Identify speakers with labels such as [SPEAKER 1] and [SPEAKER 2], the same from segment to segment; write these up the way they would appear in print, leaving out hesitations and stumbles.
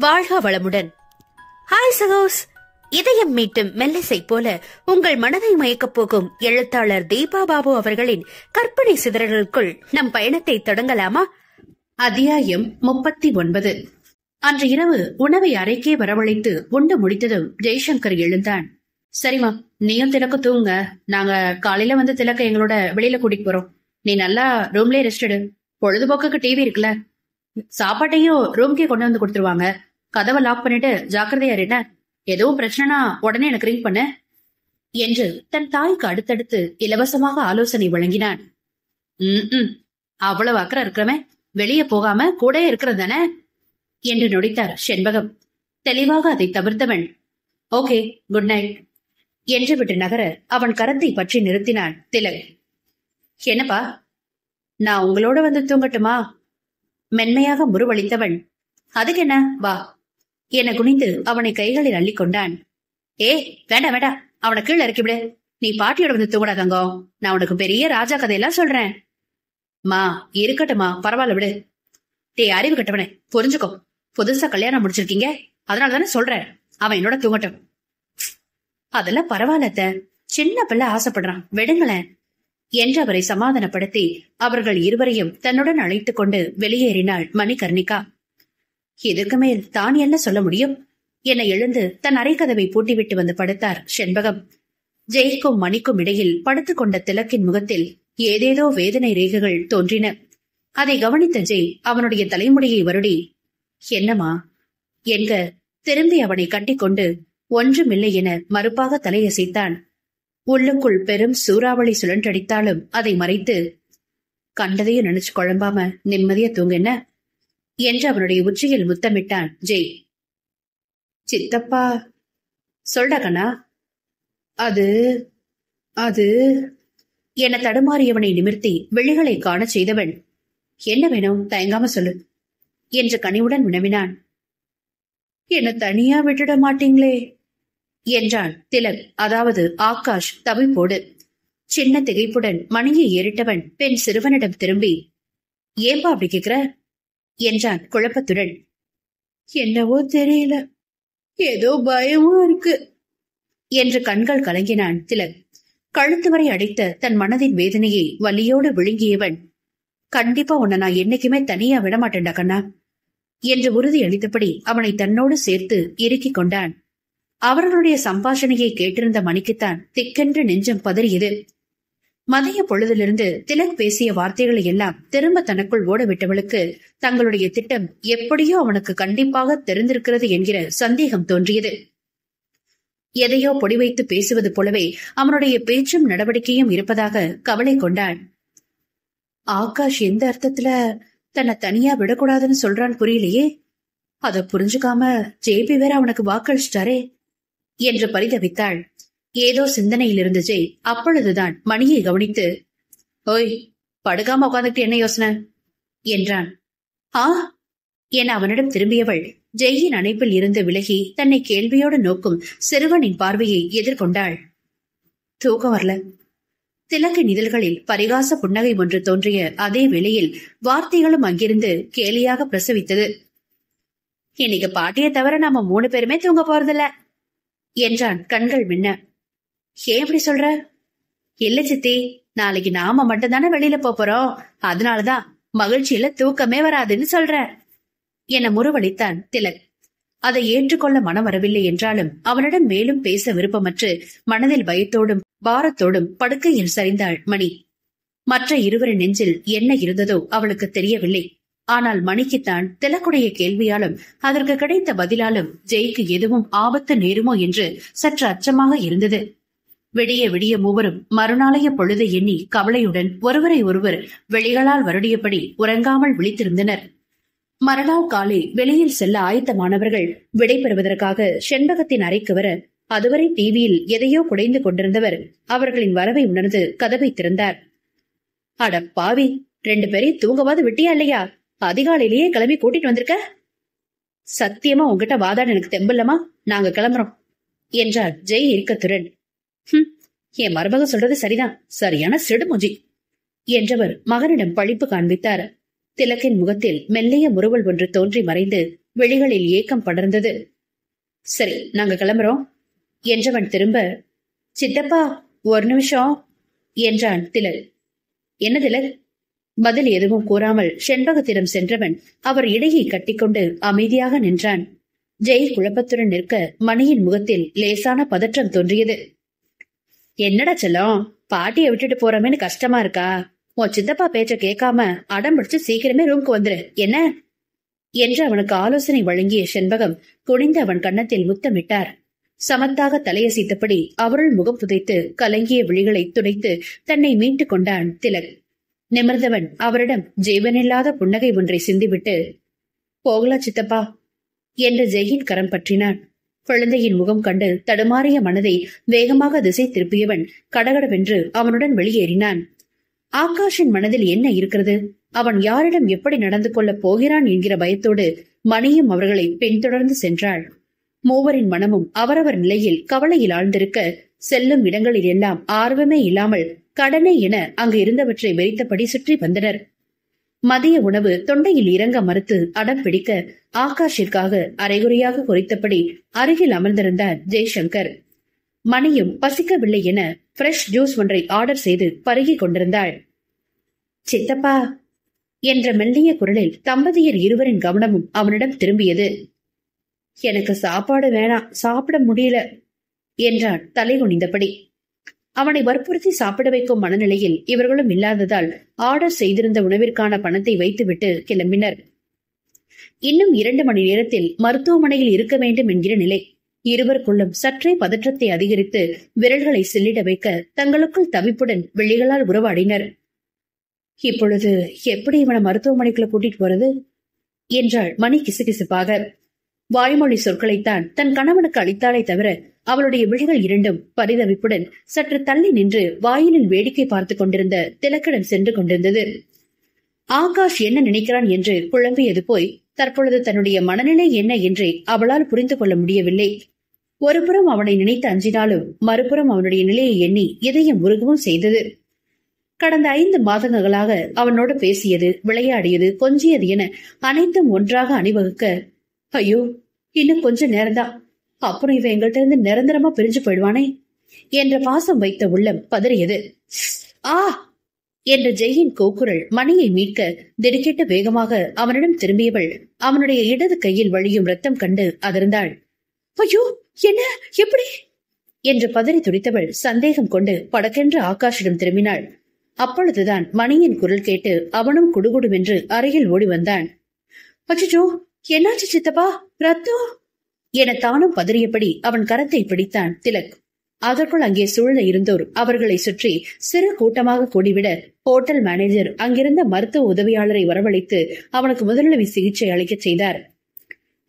[SPEAKER 1] வாழ்க வளமுடன். ஹாய் சகோஸ். இதயம் மீட்டும் மெல்லிசை போல உங்கள் மனதை மயக்கப் போகும் எழுத்தாளர் தீபா பாபு அவர்களின் கற்பனை சிதறல்களுக்குள் நம் பயணத்தை தொடங்கலாமா? அத்தியாயம் 39. அன்று இரவு உணவை அறைக்கே வரவழைத்து உண்டு முடித்ததும் ஜெய்சங்கர் எழுந்தான். சரிமா, நீயும் திலக்கு தூங்க, நாங்க காலையில வந்து திலக்க எங்களோட வெளியில கூட்டிட்டு போறோம். நீ நல்லா ரூம்லயே ரெஸ்ட் எடு. பொழுதுபோக்குக்கு டிவி இருக்குல்ல, சாப்பாட்டையும் ரூம்கே கொண்டு வந்து கொடுத்துருவாங்க. கதவை லாக் பண்ணிட்டு ஜாக்கிரதையா இருட்ட. எதுவும் பிரச்சனைனா உடனே எனக்கு ரிங் பண்ணு என்று தன் தாய்க்கு அடுத்தடுத்து இலவசமாக ஆலோசனை வழங்கினான். அவ்வளவு அக்கறை இருக்கிறமே, வெளியே போகாம கூட இருக்கிறது தானே என்று நொடித்தார் செண்பகம். தெளிவாக அதை தவிர்த்தவன் ஓகே குட் நைட் என்று விட்டு நகர அவன் கரத்தை பற்றி நிறுத்தினான் திலக். என்னப்பா, நான் உங்களோட வந்து தூங்கட்டுமா? மென்மையாக முருவளித்தவன் அதுக்கு என்ன, வா என குனிந்து அவனை கைகளில் அள்ளி கொண்டான். ஏ வேண்டாம் வேண்டாம், அவனை கீழே இறக்கிவிடு. நீ பாட்டியோட வந்து தூங்கடா தங்கம். நான் உனக்கு பெரிய ராஜா கதையெல்லாம் சொல்றேன். மா இருக்கட்டுமா, பரவாயில்ல விடு. டே அறிவு கட்டவனே, புரிஞ்சுக்கோ. புதுசா கல்யாணம் முடிச்சிருக்கீங்க, அதனால தானே சொல்றேன். அவன் என்னோட தூங்கட்டும். அதெல்லாம் பரவாயில்லத்த, சின்ன பிள்ளை ஆசைப்படுறான், விடுங்களேன் என்று அவரை சமாதானப்படுத்தி அவர்கள் இருவரையும் தன்னுடன் அழைத்துக் கொண்டு வெளியேறினாள் மணிகர்ணிகா. இதற்கு மேல் தான் என்ன சொல்ல முடியும் என எழுந்து தன் அறைக்கதவை பூட்டிவிட்டு வந்து படுத்தார் செண்பகம். ஜெய்க்கும் மணிக்கும் இடையில் படுத்துக் கொண்ட திலக்கின் முகத்தில் ஏதேதோ வேதனை ரேகைகள் தோன்றின. அதை கவனித்த ஜெய் அவனுடைய தலைமுடியை வருடி என்னமா என்க திரும்பி அவனை கட்டிக்கொண்டு ஒன்றுமில்லை என மறுப்பாக தலையசைத்தான். உள்ளுக்குள் பெரும் சூறாவளி சுழன்றடித்தாலும் அதை மறைத்து கண்டதையும் நினைச்சு குழம்பாம நிம்மதியா தூங்க என்ன என்று அவனுடைய உச்சியில் முத்தமிட்டான் ஜெய். சித்தப்பா சொல்டா கண்ணா. அது அது என தடுமாறியவனை நிமிர்த்தி விழிகளை காண செய்தவன் என்ன வேணும், தயங்காம சொல்லு என்று கனிவுடன் வினவினான். என்ன தனியா விட்டுட மாட்டீங்களே என்றான் திலக், அதாவது ஆகாஷ் தவிப்போடு. சின்ன திகைப்புடன் மணியை ஏறிட்டவன் பெண் சிறுவனிடம் திரும்பி ஏன்பா அப்படி கேக்குற என்றான் குழப்பத்துடன். என்னவோ தெரியல, ஏதோ பயமா இருக்கு என்று கண்கள் கலங்கினான் திலக். கழுத்து வரை அடைத்த தன் மனதின் வேதனையை வலியோடு விழுங்கியவன் கண்டிப்பா உன்னை நான் என்னைக்குமே தனியா விடமாட்டேன்டா கண்ணா என்று உறுதி அளித்தபடி அவனை தன்னோடு சேர்த்து இறுக்கிக் கொண்டான். அவர்களுடைய சம்பாஷணையை கேட்டிருந்த மணிக்குத்தான் திக்கென்று நெஞ்சம் பதறியது. மதிய பொழுதிலிருந்து திலக் பேசிய வார்த்தைகளை எல்லாம் திரும்ப தனக்குள் ஓடவிட்டவளுக்கு தங்களுடைய திட்டம் எப்படியோ அவனுக்கு கண்டிப்பாக தெரிந்திருக்கிறது என்கிற சந்தேகம் தோன்றியது. எதையோ பொடி வைத்து பேசுவது போலவே அவனுடைய பேச்சும் நடவடிக்கையும் இருப்பதாக கவலை கொண்டான். ஆகாஷ் எந்த அர்த்தத்துல தன்னை தனியா விடக்கூடாதுன்னு சொல்றான் புரியலையே. அத புரிஞ்சுக்காம ஜேபி வேற அவனுக்கு வாக்களிச்சிட்டாரே என்று பரிதவித்தாள். ஏதோ சிந்தனையில் இருந்த ஜெய் அப்பொழுதுதான் மணியை கவனித்து ஓய் படுக்காம உட்காந்துட்டு என்ன யோசனை என்றான். ஆ என அவனிடம் திரும்பியவள் ஜெய்யின் அணைப்பில் இருந்து விலகி தன்னை கேள்வியோடு நோக்கும் சிறுவனின் பார்வையை எதிர்கொண்டாள். தூக்கம் வரல. திலக்கின் இதழ்களில் பரிகாச புன்னகை ஒன்று தோன்றிய அதே வேளையில் வார்த்தைகளும் அங்கிருந்து கேலியாக பிரசவித்தது. இன்னைக்கு பாட்டியை தவிர நாம 3 பேருமே தூங்க போறதில்ல என்றான் கண்கள் மின்ன. ஏன் இப்படி சொல்ற? இல்ல சித்தி, நாளைக்கு நாம மட்டும் தானே வெளியில போறோம், அதனாலதான் மகிழ்ச்சியில தூக்கமே வராதுன்னு சொல்ற என முறுவளித்தான் திலக். அதை ஏற்றுக்கொள்ள மனம் வரவில்லை என்றாலும் அவனிடம் மேலும் பேச விருப்பமற்று மனதில் பயத்தோடும் பாரத்தோடும் படுக்கையில் சரிந்தாள் மணி. மற்ற இருவரின் நெஞ்சில் என்ன இருந்ததோ அவளுக்கு தெரியவில்லை. ஆனால் மணிக்குத்தான் திலக்குடைய கேள்வியாலும் அதற்கு கிடைத்த பதிலாலும் ஜெய்க்கு எதுவும் ஆபத்து நேருமோ என்று சற்று அச்சமாக இருந்தது. விடிய விடிய மூவரும் மறுநாளைய பொழுதை எண்ணி கவலையுடன் ஒருவரை ஒருவர் வெளிகளால் வருடியபடி உறங்காமல் விழித்திருந்தனர். மறுநாள் காலை வெளியில் செல்ல ஆயத்தமானவர்கள் விடை பெறுவதற்காக செண்பகத்தின் அறைக்கு வர அதுவரை டிவியில் எதையோ குடைந்து கொண்டிருந்தவர் அவர்களின் வரவை உணர்ந்து கதவை திறந்தார். அட பாவி, 2 பேரையும் தூங்கவாது விட்டியா இல்லையா? அதிகாலையிலேயே கிளம்பி கூட்டிட்டு வந்திருக்க. சத்தியமா உங்ககிட்ட வாதாட எனக்கு தெம்பில்லமா, நாங்க கிளம்புறோம் என்றார் ஜெய் இறுக்கத்துடன். என் மருமக சொல்றது சரிதான், சரியான சிடுமுஜி என்றவர் மகனிடம் பழிப்பு காண்பித்தார். திலக்கின் முகத்தில் மெல்லிய முறுவல் ஒன்று தோன்றி மறைந்து விழிகளில் ஏக்கம் படர்ந்தது. சரி, நாங்க கிளம்புறோம் என்றவன் திரும்ப, சித்தப்பா ஒரு நிமிஷம் என்றான் திலக். என்ன திலக்? பதில் எதுவும் கூறாமல் செண்பகத்திடம் சென்றவன் அவர் இடையை கட்டிக்கொண்டு அமைதியாக நின்றான். ஜெய் குழப்பத்துடன் நிற்க மணியின் முகத்தில் லேசான பதற்றம் தோன்றியது. என்னடா செல்லம், பாட்டியை விட்டுட்டு போறமேன்னு கஷ்டமா இருக்கா? உன் சித்தப்பா பேச்ச கேட்காம அடம் பிடிச்சு சீக்கிரமே ரூம்க்கு வந்துரு என்ன என்று அவனுக்கு ஆலோசனை வழங்கிய செண்பகம் குனிந்து அவன் கன்னத்தில் முத்தமிட்டார். சமத்தாக தலையசைத்தபடி அவருள் முகம் புதைத்து கலங்கிய விழிகளை துடைத்து தன்னை மீட்டுக் கொண்டான் திலக். நிமிர்ந்தவன் அவரிடம் ஜீவனில்லாத புன்னகை ஒன்றை சிந்திவிட்டு, போகலா சித்தப்பா என்று ஜெயின் கரம் பற்றினான். குழந்தையின் முகம் கண்டு தடுமாறிய மனதை வேகமாக திசை திருப்பியவன் கடகடவென்று அவனுடன் வெளியேறினான். ஆகாஷின் மனதில் என்ன இருக்கிறது, அவன் யாரிடம் எப்படி நடந்து கொள்ளப் போகிறான் என்கிற பயத்தோடு மணியும் அவர்களை பின்தொடர்ந்து சென்றாள். மூவரின் மனமும் அவரவர் நிலையில் கவலையில் ஆழ்ந்திருக்க செல்லும் இடங்களில் எல்லாம் ஆர்வமே இல்லாமல் கடனே என அங்கு இருந்தவற்றை வெறித்தபடி சுற்றி வந்தனர். மதிய உணவு தொண்டையில் இறங்க மறுத்து அடம் பிடிக்க ஆகாஷிற்காக அரைகுறையாக குறித்தபடி அருகில் அமர்ந்திருந்தார் ஜெய்சங்கர். மணியும் பசிக்கவில்லை என ஃப்ரெஷ் ஜூஸ் ஒன்றை ஆர்டர் செய்து பருகிக் கொண்டிருந்தாள். சித்தப்பா என்ற மெல்லிய குரலில் தம்பதியர் இருவரின் கவனமும் அவனிடம் திரும்பியது. எனக்கு சாப்பாடு வேணாம், சாப்பிட முடியல என்றான் தலைகுனிந்தபடி. அவனை வற்புறுத்தி சாப்பிட வைக்கும் மனநிலையில் இவர்களும் இல்லாததால் ஆர்டர் செய்திருந்த உணவிற்கான பணத்தை வைத்துவிட்டு கிளம்பினர். இன்னும் 2 மணி நேரத்தில் மருத்துவமனையில் இருக்க வேண்டும் என்கிற நிலை. இருவருக்குள்ளும் சற்றே பதற்றத்தை அதிகரித்து விரல்களை சில்லிட வைக்க தங்களுக்குள் தவிப்புடன் விழிகளால் உறவாடினர். இப்பொழுது எப்படி இவனை மருத்துவமனைக்குள்ள கூட்டிட்டு போறது என்றாள் மணி கிசுகிசுப்பாக. வாய்மொழி சொற்களைத்தான் தன் கணவனுக்கு அளித்தாலே தவிர அவளுடைய விழிகள் இரண்டும் பரிதவிப்புடன் சற்று தள்ளி நின்று வாயிலில் வேடிக்கை பார்த்துக் கொண்டிருந்த திலக்கிடம் சென்று கொண்டிருந்தது. ஆகாஷ் என்ன நினைக்கிறான் என்று குழம்பியது போய் தற்பொழுது தன்னுடைய மனநிலை என்ன என்று அவளால் புரிந்து கொள்ள முடியவில்லை. ஒருபுறம் அவனை நினைத்து அஞ்சினாலும் மறுபுறம் அவனுடைய நிலையை எண்ணி இதயம் உருகவும் செய்தது. கடந்த 5 மாதங்களாக அவனோடு பேசியது, விளையாடியது, கொஞ்சியது என அனைத்தும் ஒன்றாக அணிவகுக்க, ஐயோ இன்னும் கொஞ்ச நேரம்தான், அப்புறம் இவன் எங்கள்கிட்ட இருந்து நிரந்தரமா பிரிஞ்சு போயிடுவானே என்ற பாசம் வைத்த உள்ளம் பதறியது. ஆ என்ற ஜெயின் கூக்குரல் மணியை மீட்க திடுக்கிட்டு வேகமாக அவனிடம் திரும்பியவள் அவனுடைய இடது கையில் வழியும் ரத்தம் கண்டு அதிர்ந்தாள். ஐயோ என்ன, எப்படி என்று பதறி துடித்தவள் சந்தேகம் கொண்டு படக்கென்று ஆகாஷிடம் திரும்பினாள். அப்பொழுதுதான் மணியின் குரல் கேட்டு அவனும் குடுகுடுவென்று அருகில் ஓடி வந்தான். அச்சோ என்னாச்சு சித்தப்பா, ரத்தம் என தானும் பதறியபடி அவன் கரத்தை பிடித்தான் திலக். அதற்குள் அங்கே சூழ்ந்த இருந்தோர் அவர்களை சுற்றி சிறு கூட்டமாக கூடிவிட ஹோட்டல் மேனேஜர் அங்கிருந்த மருத்துவ உதவியாளரை வரவழைத்து அவனுக்கு முதலுதவி சிகிச்சை அளிக்க செய்தார்.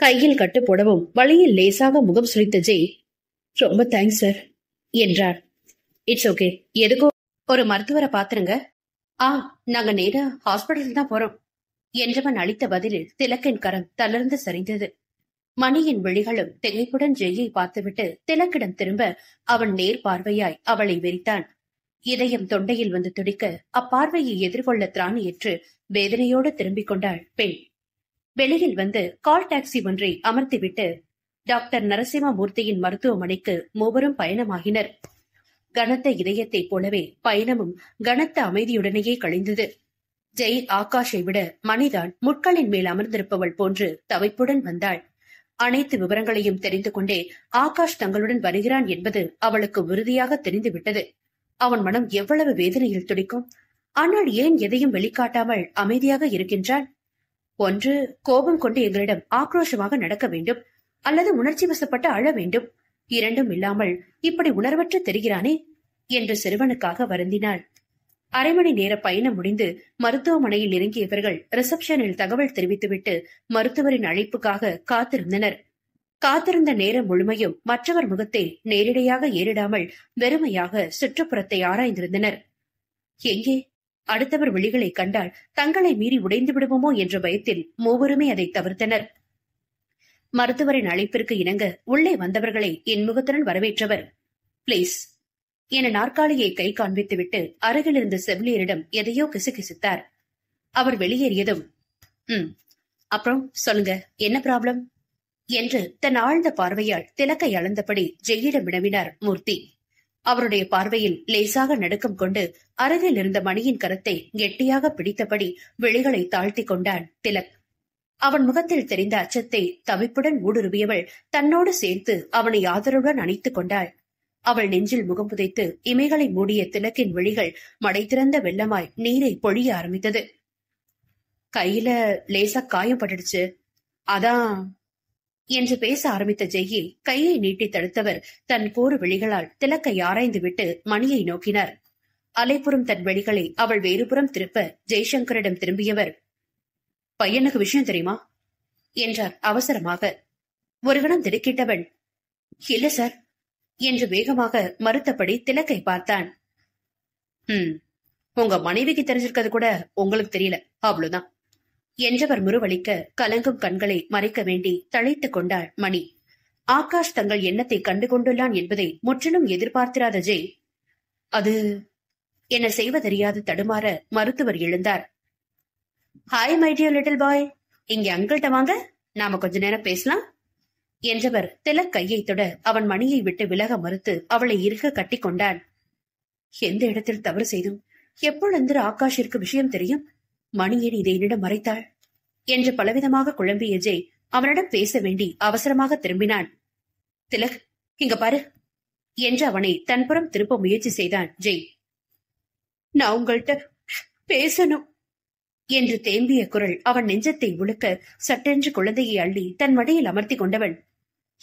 [SPEAKER 1] கையில் கட்டு போடவும் வழியில் லேசாக முகம் சுழித்த ஜெய், ரொம்ப தேங்க்ஸ் சார் என்றார். இட்ஸ் ஓகே, எதுக்கோ ஒரு மருத்துவரை பாத்துருங்க. நாங்க நேரா ஹாஸ்பிட்டல் தான் போறோம் என்றவன் அளித்த பதிலில் திலக்கின் கரம் தளர்ந்து சரிந்தது. மணியின் விழிகளும் திகைப்புடன் ஜெய்யை பார்த்துவிட்டு திலக்கிடம் திரும்ப அவன் நேர் பார்வையாய் அவளை வெறித்தான். இதயம் தொண்டையில் வந்து துடிக்க அப்பார்வையை எதிர்கொள்ள திராணியற்று வேதனையோடு திரும்பிக் கொண்டாள் பெண். வெளியில் வந்து கால் டாக்ஸி ஒன்றை அமர்த்திவிட்டு டாக்டர் நரசிம்மமூர்த்தியின் மருத்துவமனைக்கு மூவரும் பயணமாகினர். கனத்த இதயத்தைப் போலவே பயணமும் கனத்த அமைதியுடனேயே கழிந்தது. ஜெய் ஆகாஷை விட மணிதான் முட்களின் மேல் அமர்ந்திருப்பவள் போன்று தவிப்புடன் வந்தாள். அனைத்து விவரங்களையும் தெரிந்து கொண்டே ஆகாஷ் தங்களுடன் வருகிறான் என்பது அவளுக்கு உறுதியாக தெரிந்துவிட்டது. அவன் மனம் எவ்வளவு வேதனையில் துடிக்கும். ஆனால் ஏன் எதையும் வெளிக்காட்டாமல் அமைதியாக இருக்கின்றான்? ஒன்று கோபம் கொண்டு எங்களிடம் ஆக்ரோஷமாக நடக்க வேண்டும், அல்லது உணர்ச்சி வசப்பட்டு அழ வேண்டும். இரண்டும் இல்லாமல் இப்படி உணர்வற்று தெரிகிறானே என்று சிறுவனுக்காக வருந்தினாள். 1/2 மணி நேர பயணம் முடிந்து மருத்துவமனையில் இறங்கியவர்கள் ரிசப்ஷனில் தகவல் தெரிவித்துவிட்டு மருத்துவரின் அழைப்புக்காக காத்திருந்தனர். காத்திருந்த நேரம் முழுமையும் மற்றவர் முகத்தை நேரிடையாக ஏறிடாமல் வெறுமையாக சுற்றுப்புறத்தை ஆராய்ந்திருந்தனர். எங்கே அடுத்தவர் விழிகளை கண்டால் தங்களை மீறி உடைந்து விடுவோமோ என்ற பயத்தில் மூவருமே அதை தவிர்த்தனர். மருத்துவரின் அழைப்பிற்கு இணங்க உள்ளே வந்தவர்களை இன்முகத்துடன் வரவேற்றவர், பிளீஸ் என நாற்காலியை கை காண்பித்துவிட்டு அருகில் இருந்த செவிலியரிடம் எதையோ கிசுகிசுத்தார். அவர் வெளியேறியதும், அப்புறம் சொல்லுங்க, என்ன ப்ராப்ளம் என்று தன் ஆழ்ந்த பார்வையால் திலக்கை அளந்தபடி ஜெயிடம் வினவினார் மூர்த்தி. அவருடைய பார்வையில் லேசாக நடுக்கம் கொண்டு அருகில் இருந்த மணியின் கரத்தை கெட்டியாக பிடித்தபடி விழிகளை தாழ்த்தி கொண்டான் திலக். அவன் முகத்தில் தெரிந்த அச்சத்தை தவிப்புடன் ஊடுருவியவள் தன்னோடு சேர்த்து அவனை ஆதரவுடன் அணைத்துக் கொண்டாள். அவள் நெஞ்சில் முகம் புதைத்து இமைகளை மூடிய திலக்கின் விழிகள் மடை திறந்த வெள்ளமாய் நீரை பொழிய ஆரம்பித்தது. கையில லேசா காயம் பட்டுடுச்சு, அதான் என்று பேச ஆரம்பித்த ஜெய்யை கையை நீட்டி தடுத்தவர் தன் கூறு விழிகளால் திலக்கை ஆராய்ந்து விட்டு மணியை நோக்கினார். அலைப்புறம் தன் விழிகளை அவள் வேறுபுறம் திருப்ப ஜெய்சங்கரிடம் திரும்பியவர், பையனுக்கு விஷயம் தெரியுமா என்றார் அவசரமாக. ஒரு கணம் திடுக்கிட்டவன், இல்ல சார் என்று வேகமாக மறுத்தபடி திலக்கை பார்த்தான். உங்க மனைவிக்கு தெரிஞ்சிருக்கிறது கூட உங்களுக்கு தெரியல, அவ்வளவுதான் என்றவர் முறுவலிக்க கலங்கும் கண்களை மறைக்க வேண்டி தழைத்துக் கொண்டாள் மணி. ஆகாஷ் தங்கள் எண்ணத்தை கண்டு கொண்டுள்ளான் என்பதை முற்றிலும் எதிர்பார்த்திராத ஜெய், அது என்ன செய்வதறியாது தடுமாற மருத்துவர் எழுந்தார். Hi my dear little boy, இங்க அங்கிள்கிட்ட வாங்க, நாம கொஞ்ச நேரம் பேசலாம் என்றவர் திலக் கையை தொட அவன் மணியை விட்டு விலக மறுத்து அவளை இறுக கட்டி கொண்டான். எந்த இடத்தில் தவறு செய்தும் எப்பொழுது ஆகாஷிற்கு விஷயம் தெரியும்? மணியன் இதை என்னிடம் மறைத்தாள் என்று பலவிதமாக குழம்பிய ஜெய் அவனிடம் பேச வேண்டி அவசரமாக திரும்பினான். திலக், இங்க பாரு என்று அவனை தன்புறம் திருப்ப முயற்சி செய்தான் ஜெய். நான் உங்கள்கிட்ட பேசணும் என்று தேம்பிய குரல் அவன் நெஞ்சத்தை உழுக்க சட்டென்று குழந்தையை அள்ளி தன் மடியில் அமர்த்தி கொண்டவன்,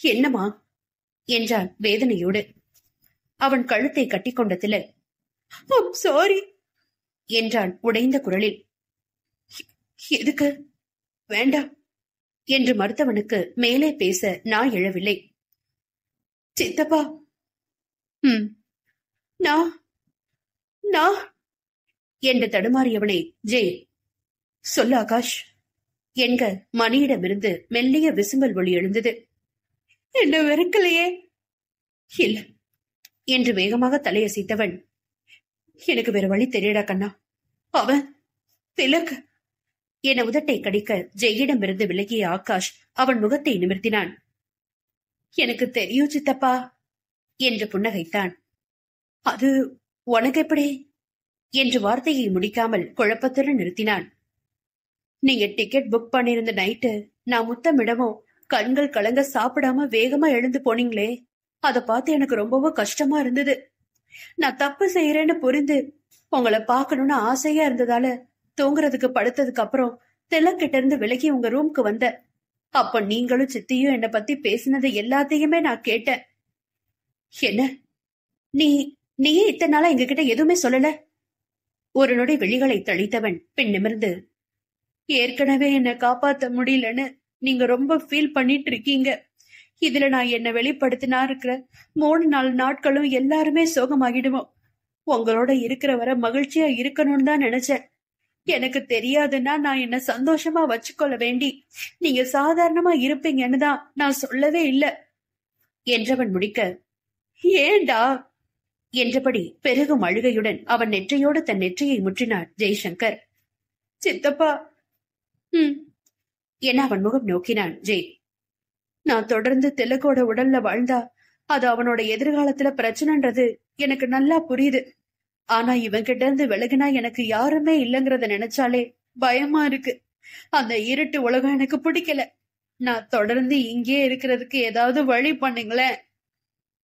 [SPEAKER 1] என்னமா என்றான் வேதனையோடு. அவன் கழுத்தை கட்டிக்கொண்ட திலக், சாரி என்றான் உடைந்த குரலில். எதுக்கு? வேண்டாம் என்று மறுத்தவனுக்கு மேலே பேச நான் எழவில்லை. சித்தப்பா, நான் என்று தடுமாறியவனை ஜெய், சொல்லு ஆகாஷ் என்க மணியிடமிருந்து மெல்லிய விசும்பல் ஒளி எழுந்தது. என்ன வெறுக்கலையே? இல்ல என்று வேகமாக தலையசைத்தவன், எனக்கு வேற வழி தெரியடா கண்ணா, அவன் திலக் என உதட்டை கடிக்க ஜெயிடமிருந்து விலகிய ஆகாஷ் அவன் முகத்தை நிமிர்த்தினான். எனக்கு தெரியும் சித்தப்பா என்று புன்னகைத்தான். அது உனக்கு எப்படி என்று வார்த்தையை முடிக்காமல் குழப்பத்துடன் நிறுத்தினான். நீங்க டிக்கெட் புக் பண்ணிருந்த நைட்டு நான் முத்தமிடவும் கண்கள் கலங்க சாப்பிடாம வேகமா எழுந்து போனீங்களே, அத பார்த்து எனக்கு ரொம்பவும் கஷ்டமா இருந்தது. நான் தப்பு செய்யறேன்னு புரிந்து உங்களை பாக்கணும்னு ஆசையா இருந்ததால தூங்குறதுக்கு படுத்ததுக்கு அப்புறம் திலக்கிட்ட இருந்து விலகி உங்க ரூம்க்கு வந்த. அப்ப நீங்களும் சித்தியும் என்னை பத்தி பேசினது எல்லாத்தையுமே நான் கேட்டேன். என்ன நீயே இத்தனை நாளா எங்ககிட்ட எதுவுமே சொல்லல? ஒரு நொடி விழிகளை தளித்தவன் பின் நிமிர்ந்து, ஏற்கனவே என்ன காப்பாத்த முடியலன்னு நீங்க ரொம்ப ஃபீல் பண்ணிட்டு இருக்கீங்க. இதுல நான் என்ன வெளிப்படுத்தினா இருக்கிற 3-4 நாட்களும் எல்லாருமே சோகமாகிடுவோம். உங்களோட இருக்கிற வர மகிழ்ச்சியா இருக்கணும்னு தான் நினைச்சேன். எனக்கு தெரியாதுன்னா நான் என்ன சந்தோஷமா வச்சுக்கொள்ள வேண்டி நீங்க சாதாரணமா இருப்பீங்கன்னு தான் நான் சொல்லவே இல்லை என்றவன் முடிக்க, ஏண்டா என்றபடி பெருகும் அழுகையுடன் அவன் நெற்றியோடு தன் நெற்றியை முற்றினான் ஜெய்சங்கர். சித்தப்பா என அவன் முகம் நோக்கினான் ஜெய். நான் தொடர்ந்து திலக்கோட உடல்ல வாழ்ந்தா அது அவனோட எதிர்காலத்துல பிரச்சனைன்றது எனக்கு நல்லா புரியுது. ஆனா இவன் கிட்ட இருந்து விலகினா எனக்கு யாருமே இல்லைங்கிறத நினைச்சாலே பயமா இருக்கு. அந்த இருட்டு உலகம் எனக்கு பிடிக்கல. நான் தொடர்ந்து இங்கே இருக்கிறதுக்கு ஏதாவது வழி பண்ணுங்களேன்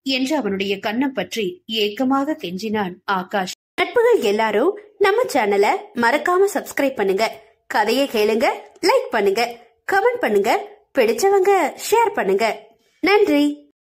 [SPEAKER 1] என்று அவனுடைய கண்ணம் பற்றி ஏக்கமாக கெஞ்சினான் ஆகாஷ். நட்புகள் எல்லாரும் நம்ம சேனலை மறக்காம சப்ஸ்கிரைப் பண்ணுங்க. கதையை கேளுங்க, லைக் பண்ணுங்க, கமெண்ட் பண்ணுங்க, பிடிச்சவங்க ஷேர் பண்ணுங்க. நன்றி.